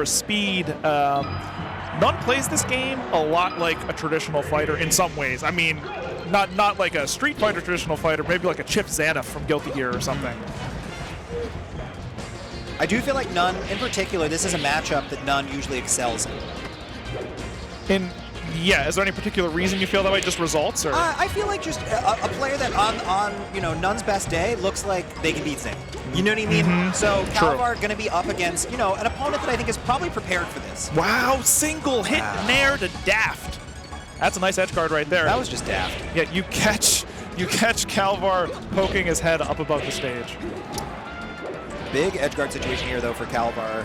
for speed. n0ne plays this game a lot like a traditional fighter in some ways. I mean, not like a Street Fighter traditional fighter, maybe like a Chip Zanna from Guilty Gear or something. I do feel like n0ne, in particular, this is a matchup that n0ne usually excels in. Yeah, is there any particular reason you feel that way? Just results, or? I feel like just a player that on you know n0ne's best day looks like they can beat Zing. You know what I mean? So Kalvar going to be up against an opponent that I think is probably prepared for this. Wow, single hit nair to Daft. That's a nice edge guard right there. That was just Daft. Yeah, you catch Kalvar poking his head up above the stage. Big edge guard situation here though for Kalvar.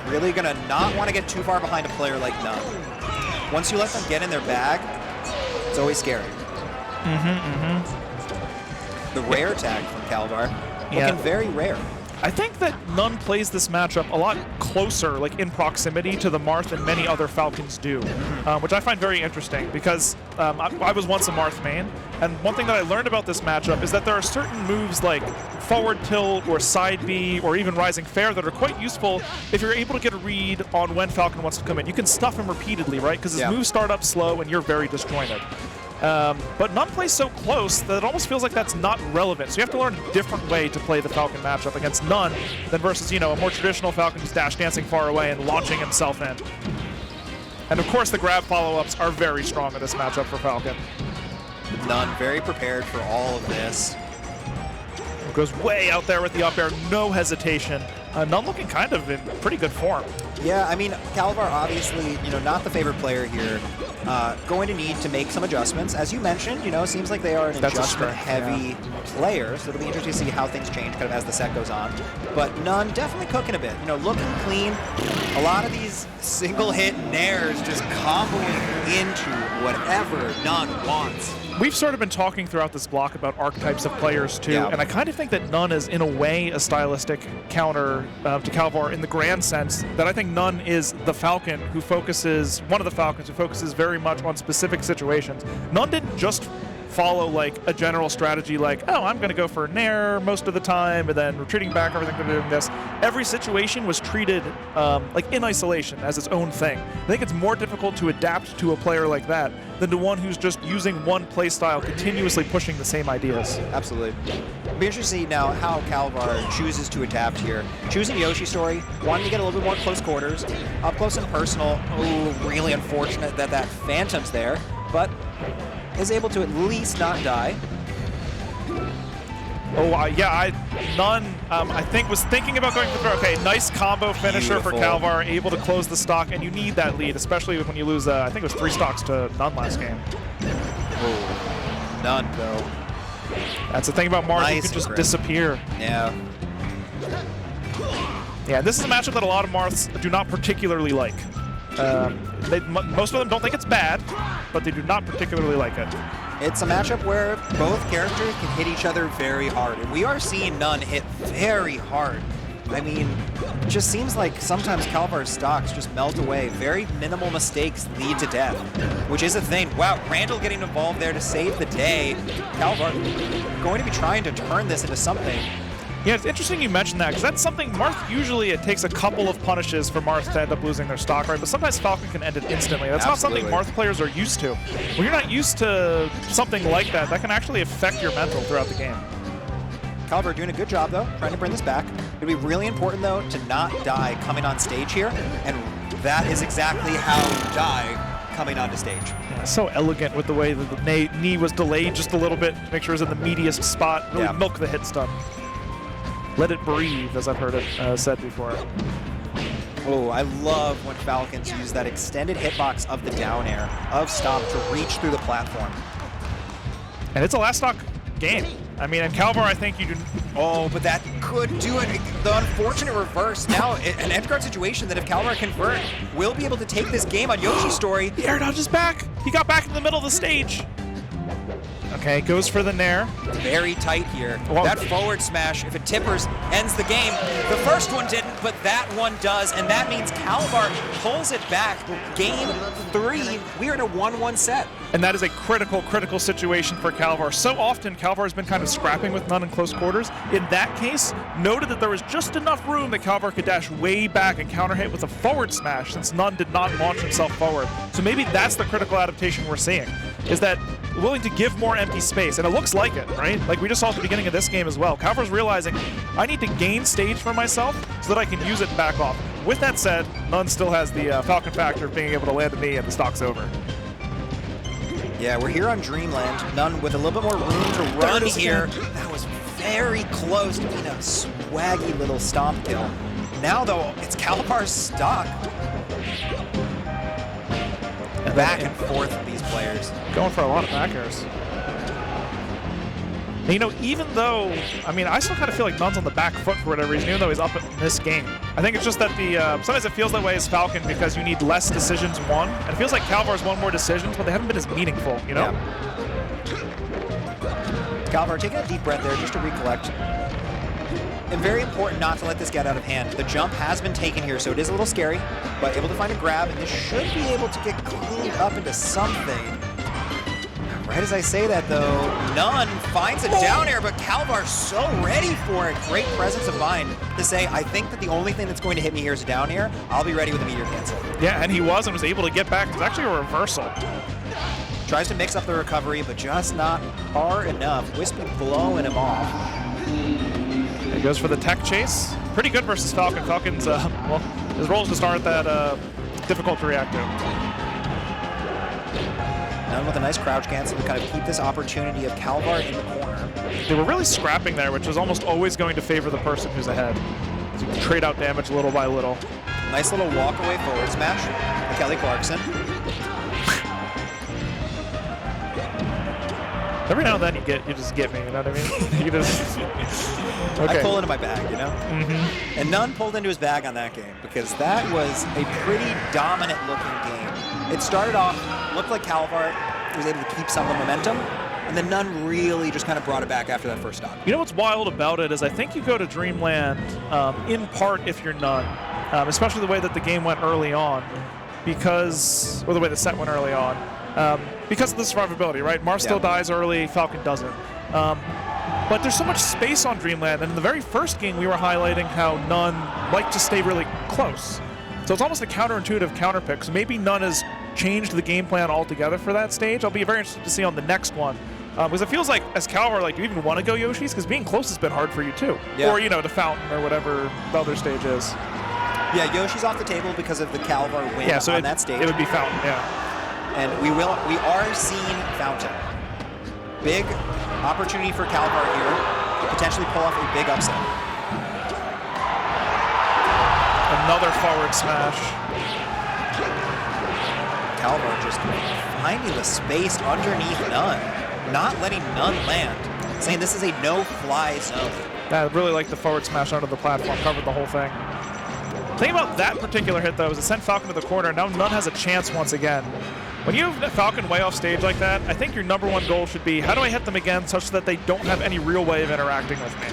Really gonna not want to get too far behind a player like n0ne. Once you let them get in their bag, it's always scary. The rare tag from Kalvar, looking very rare. I think that n0ne plays this matchup a lot closer, like in proximity to the Marth than many other Falcons do, which I find very interesting because I was once a Marth main, and one thing that I learned about this matchup is that there are certain moves like forward tilt or side B or even rising fair that are quite useful if you're able to get a read on when Falcon wants to come in. You can stuff him repeatedly, right? Because his moves start up slow and you're very disjointed. But n0ne plays so close that it almost feels like that's not relevant. So you have to learn a different way to play the Falcon matchup against n0ne than versus, a more traditional Falcon who's dash dancing far away and launching himself in. And of course the grab follow-ups are very strong in this matchup for Falcon. n0ne very prepared for all of this. Goes way out there with the up air, no hesitation. n0ne looking kind of in pretty good form. Yeah, I mean, Kalvar obviously, not the favorite player here. Going to need to make some adjustments. As you mentioned, seems like they are an adjustment-heavy player, so it'll be interesting to see how things change kind of as the set goes on. But n0ne definitely cooking a bit. Looking clean. A lot of these single-hit nairs just comboing into whatever n0ne wants. We've sort of been talking throughout this block about archetypes of players too, and I kind of think that n0ne is in a way a stylistic counter to Kalvar in the grand sense that I think n0ne is the Falcon who focuses, one of the Falcons who focuses very much on specific situations. n0ne didn't just follow like a general strategy like, oh, I'm going to go for a nair most of the time and then retreating back, everything to doing this. Every situation was treated like in isolation as its own thing. I think it's more difficult to adapt to a player like that than to one who's just using one play style, continuously pushing the same ideas. Absolutely. It'll be interesting to see now how Kalvar chooses to adapt here. Choosing Yoshi story, wanting to get a little bit more close quarters, up close and personal. Ooh, really unfortunate that that Phantom's there, but is able to at least not die. Oh, yeah, n0ne, I think, was thinking about going for throw. Okay, nice combo finisher for Kalvar, able to close the stock, and you need that lead, especially when you lose, I think it was 3 stocks to n0ne last game. Oh, n0ne, though. That's the thing about Marth, you can just disappear. Yeah. Yeah, this is a matchup that a lot of Marths do not particularly like. Most of them don't think it's bad, but they do not particularly like it. It's a matchup where both characters can hit each other very hard, and we are seeing n0ne hit very hard. I mean, it just seems like sometimes Kalvar's stocks just melt away. Very minimal mistakes lead to death, which is a thing. Wow, Randall getting involved there to save the day. Kalvar going to be trying to turn this into something. Yeah, it's interesting you mentioned that, because that's something Marth, usually it takes a couple of punishes for Marth to end up losing their stock, right? But sometimes Falcon can end it instantly. That's not something Marth players are used to. When you're not used to something like that, that can actually affect your mental throughout the game. Kalvar doing a good job, though, trying to bring this back. It'll be really important, though, to not die coming on stage here, and that is exactly how you die coming onto stage. Yeah, so elegant with the way that the knee was delayed just a little bit to make sure it was in the meatiest spot. Really milk the hit stun. Let it breathe, as I've heard it said before. Oh, I love when Falcons use that extended hitbox of the down air, of stop, to reach through the platform. And it's a last stock game. I mean, in Kalvar, I think you do... Oh, but that could do it. The unfortunate reverse. Now, an edge guard situation that if Kalvar convert, will be able to take this game on Yoshi's story. The air dodge is back. He got back in the middle of the stage. Okay, goes for the nair. Very tight here. Whoa. That forward smash, if it tippers, ends the game. The first one didn't. but that one does, and that means Kalvar pulls it back. Game 3, we are in a 1-1 set. And that is a critical situation for Kalvar. So often, Kalvar has been kind of scrapping with n0ne in close quarters. In that case, noted that there was just enough room that Kalvar could dash way back and counter hit with a forward smash, since n0ne did not launch himself forward. So maybe that's the critical adaptation we're seeing, is that willing to give more empty space, and it looks like it, right? Like we just saw at the beginning of this game as well. Kalvar's realizing, I need to gain stage for myself so that I can use it and back off. With that said, n0ne still has the Falcon factor of being able to land a knee and the stock's over. Yeah, we're here on Dreamland. n0ne with a little bit more room to run here. That was very close to being a swaggy little stomp kill. Now, though, it's Kalvar's stock. Back and forth with these players. Going for a lot of back airs. And, you know, even though, I mean, I still kind of feel like n0ne's on the back foot for whatever reason, even though he's up in this game. I think it's just that the, sometimes it feels that way as Falcon because you need less decisions won. And it feels like Kalvar's won more decisions, but they haven't been as meaningful, you know? Yeah. Kalvar taking a deep breath there just to recollect. And very important not to let this get out of hand. The jump has been taken here, so it is a little scary, but able to find a grab, and this should be able to get cleaned up into something. Right as I say that, though, n0ne finds a down air, but Kalvar's so ready for it. Great presence of mind to say, I think that the only thing that's going to hit me here is a down air. I'll be ready with a meteor cancel. Yeah, and he was able to get back. It was actually a reversal. Tries to mix up the recovery, but just not far enough. Wispy blowing him off. He goes for the tech chase. Pretty good versus Falcon. Falcon's, well, his role is to start that difficult to react to. n0ne with a nice crouch cancel to kind of keep this opportunity of Kalvar in the corner. They were really scrapping there, which is almost always going to favor the person who's ahead. So you can trade out damage little by little. Nice little walk away forward smash by Kelly Clarkson. Every now and then you just get me, you know what I mean? You just, okay. I pull into my bag, you know? Mm-hmm. And n0ne pulled into his bag on that game because that was a pretty dominant looking game. It started off, looked like Kalvar was able to keep some of the momentum, and then n0ne really just kind of brought it back after that first stop. You know what's wild about it is I think you go to Dreamland in part if you're n0ne, especially the way that the game went early on, because, or the way the set went early on. Because of the survivability, right? Marth still dies early, Falcon doesn't. But there's so much space on Dreamland, and in the very first game we were highlighting how n0ne liked to stay really close. So it's almost a counterintuitive counter pick. So maybe n0ne has changed the game plan altogether for that stage. I'll be very interested to see on the next one. Because it feels like, as Kalvar, like, do you even want to go Yoshi's? Because being close has been hard for you too. Yeah. Or, you know, to Fountain or whatever the other stage is. Yeah, Yoshi's off the table because of the Kalvar win on that stage. It would be Fountain, yeah. And we are seeing Fountain. Big opportunity for Kalvar here to potentially pull off a big upset. Another forward smash. Kalvar just finding the space underneath n0ne, not letting n0ne land, saying this is a no-fly zone. I really like the forward smash under the platform, covered the whole thing. The thing about that particular hit, though, is it sent Falcon to the corner. Now n0ne has a chance once again. When you have Falcon way off stage like that, I think your #1 goal should be, how do I hit them again such that they don't have any real way of interacting with me?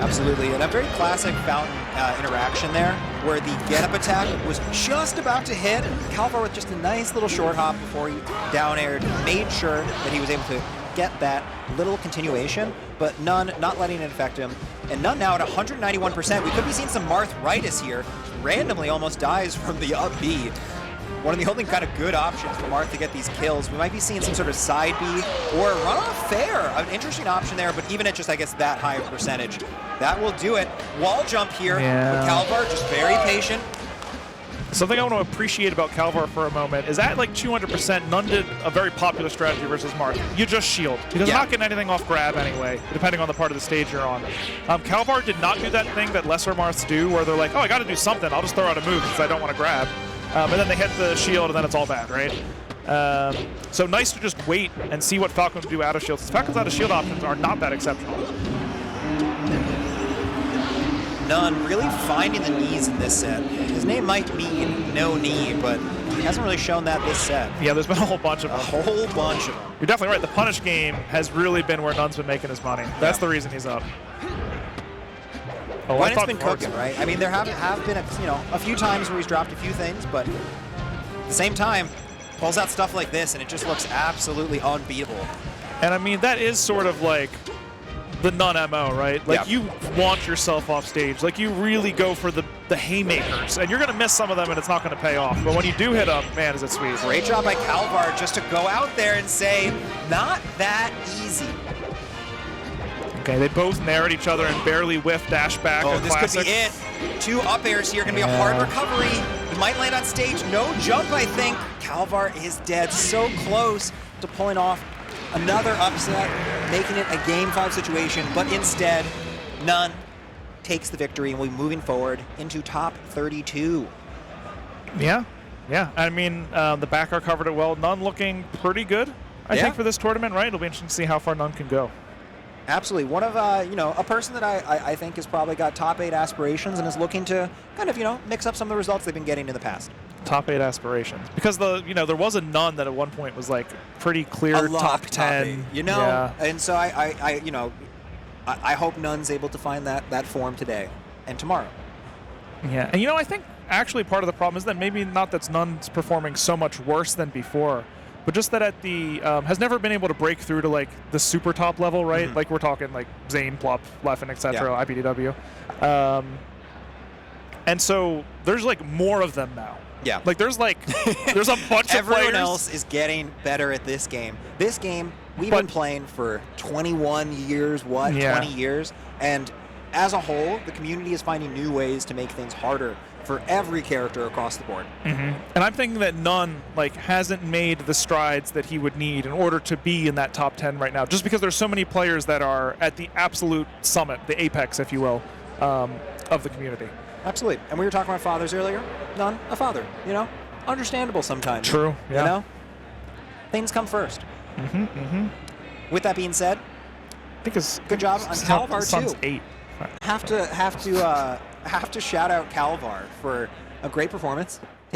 Absolutely, and a very classic Fountain interaction there, where the get-up attack was just about to hit. Kalvar with just a nice little short hop before he down-aired, made sure that he was able to get that little continuation, but n0ne not letting it affect him. And n0ne now at 191%. We could be seeing some Marth-ritis here. Randomly almost dies from the up B. One of the only kind of good options for Marth to get these kills. We might be seeing some sort of side B or run-off fair. An interesting option there, but even at just, I guess, that high of percentage, that will do it. Wall jump here, but Kalvar just very patient. Something I want to appreciate about Kalvar for a moment is at like 200%, n0ne did a very popular strategy versus Marth. You just shield, because you're not getting anything off grab anyway, depending on the part of the stage you're on. Kalvar did not do that thing that lesser Marths do, where they're like, oh, I got to do something. I'll just throw out a move because I don't want to grab. And then they hit the shield, and then it's all bad, right? So nice to just wait and see what Falcon can do out of shield. Falcon's out of shield options are not that exceptional. n0ne really finding the knees in this set. His name might mean n0ne, but he hasn't really shown that this set. Yeah, there's been a whole bunch of them. A whole bunch of them. You're definitely right. The punish game has really been where n0ne's been making his money. That's the reason he's up. Oh, when it's been cooking, right? I mean, there have been a few times where he's dropped a few things, but at the same time, pulls out stuff like this, and it just looks absolutely unbeatable. And I mean, that is sort of like the n0ne MO, right? Like, you launch yourself off stage. Like, you really go for the haymakers, and you're going to miss some of them, and it's not going to pay off. But when you do hit them, man, is it sweet. Great job by Kalvar just to go out there and say, not that easy. Okay, they both nair at each other and barely whiff dash back. Oh, this could be it. 2 up airs here, going to be a hard recovery. It might land on stage. No jump, I think. Kalvar is dead. So close to pulling off another upset, making it a Game 5 situation, but instead, n0ne takes the victory and we're moving forward into top 32. Yeah. I mean, the backer covered it well. n0ne looking pretty good, I think, for this tournament, right? It'll be interesting to see how far n0ne can go. Absolutely. One of, a person that I think has probably got top 8 aspirations and is looking to kind of, mix up some of the results they've been getting in the past. Top 8 aspirations. Because, there was a n0ne that at one point was, like, pretty clear top 10. And so I hope n0ne's able to find that form today and tomorrow. Yeah. And, I think actually part of the problem is that maybe not that n0ne's performing so much worse than before, but just that at the has never been able to break through to like the super top level, right? Like we're talking like Zane, Plup, Leffen, etc., IPDW. And so there's like more of them now. Yeah. Like there's a bunch of players. Everyone else is getting better at this game. This game we've been playing for 21 years, 20 years, and as a whole, the community is finding new ways to make things harder for every character across the board. And I'm thinking that n0ne hasn't made the strides that he would need in order to be in that top 10 right now, just because there's so many players that are at the absolute summit, the apex, if you will, of the community. Absolutely. And we were talking about fathers earlier. n0ne, a father, understandable sometimes. True. Yeah. Things come first. With that being said, I think it's good job on Kalvar too. 8. Have to shout out Kalvar for a great performance.